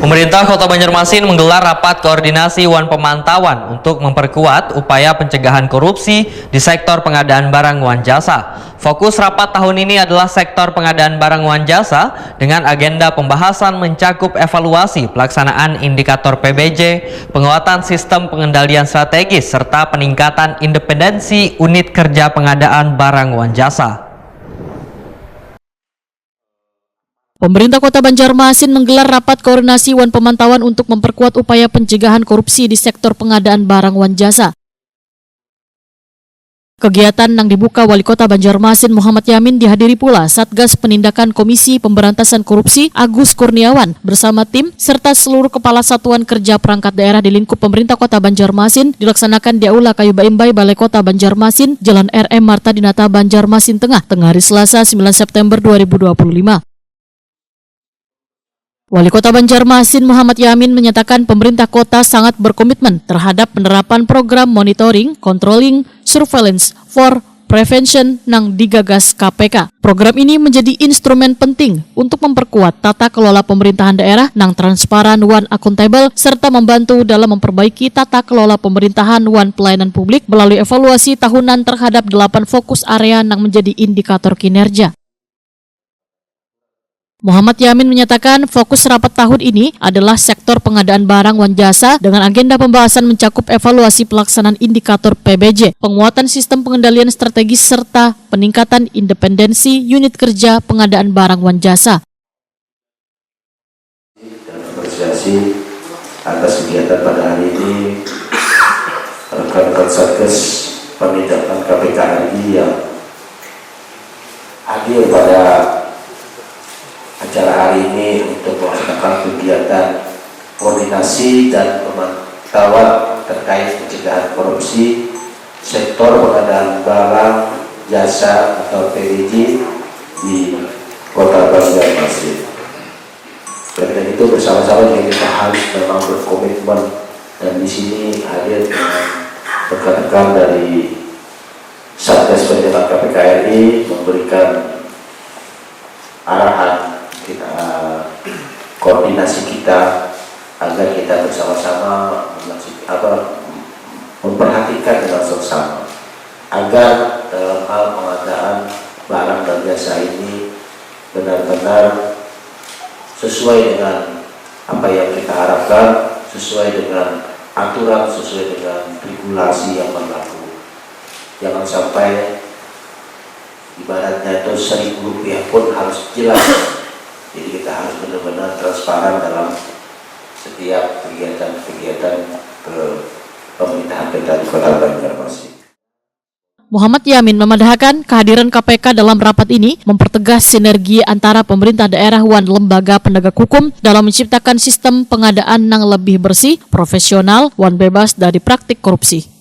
Pemerintah Kota Banjarmasin menggelar rapat koordinasi Wan Pemantauan untuk memperkuat upaya pencegahan korupsi di sektor pengadaan barang wan jasa. Fokus rapat tahun ini adalah sektor pengadaan barang wan jasa dengan agenda pembahasan mencakup evaluasi pelaksanaan indikator PBJ, penguatan sistem pengendalian strategis, serta peningkatan independensi unit kerja pengadaan barang wan jasa. Pemerintah Kota Banjarmasin menggelar rapat koordinasi Wan Pemantauan untuk memperkuat upaya pencegahan korupsi di sektor pengadaan barang wan jasa. Kegiatan yang dibuka Wali Kota Banjarmasin Muhammad Yamin dihadiri pula Satgas Penindakan Komisi Pemberantasan Korupsi Agus Kurniawan bersama tim serta seluruh kepala satuan kerja perangkat daerah di lingkup pemerintah Kota Banjarmasin dilaksanakan di Aula Kayu Baimbai Balai Kota Banjarmasin, Jalan RM Marta Dinata Banjarmasin Tengah hari Selasa 9 September 2025. Wali Kota Banjarmasin Muhammad Yamin menyatakan pemerintah kota sangat berkomitmen terhadap penerapan program monitoring, controlling, surveillance for prevention yang digagas KPK. Program ini menjadi instrumen penting untuk memperkuat tata kelola pemerintahan daerah yang transparan, wan accountable, serta membantu dalam memperbaiki tata kelola pemerintahan wan pelayanan publik melalui evaluasi tahunan terhadap 8 fokus area yang menjadi indikator kinerja. Muhammad Yamin menyatakan fokus rapat tahun ini adalah sektor pengadaan barang wan jasa dengan agenda pembahasan mencakup evaluasi pelaksanaan indikator PBJ, penguatan sistem pengendalian strategis, serta peningkatan independensi unit kerja pengadaan barang wan jasa. Dan apresiasi atas kegiatan pada hari ini rekan-rekan Satgas Penindakan KPK RI yang hadir pada acara hari ini untuk melaksanakan kegiatan koordinasi dan pemantauan terkait pencegahan korupsi sektor pengadaan barang jasa atau PBJ di Kota Banjarmasin. Dan itu bersama-sama dengan kita harus memang berkomitmen, dan di sini hadir rekan-rekan dari Satgas Penindakan KPK RI memberikan arahan koordinasi kita agar kita bersama-sama memperhatikan dengan seksama agar dalam hal pengadaan barang dan jasa ini benar-benar sesuai dengan apa yang kita harapkan, sesuai dengan aturan, sesuai dengan regulasi yang berlaku. Jangan sampai ibaratnya itu Rp1.000 pun harus jelas. Jadi kita harus benar-benar transparan dalam setiap kegiatan-kegiatan pemerintahan kita di Kota Banjarmasin. Muhammad Yamin memandahkan kehadiran KPK dalam rapat ini mempertegas sinergi antara pemerintah daerah wan lembaga penegak hukum dalam menciptakan sistem pengadaan yang lebih bersih, profesional, wan bebas dari praktik korupsi.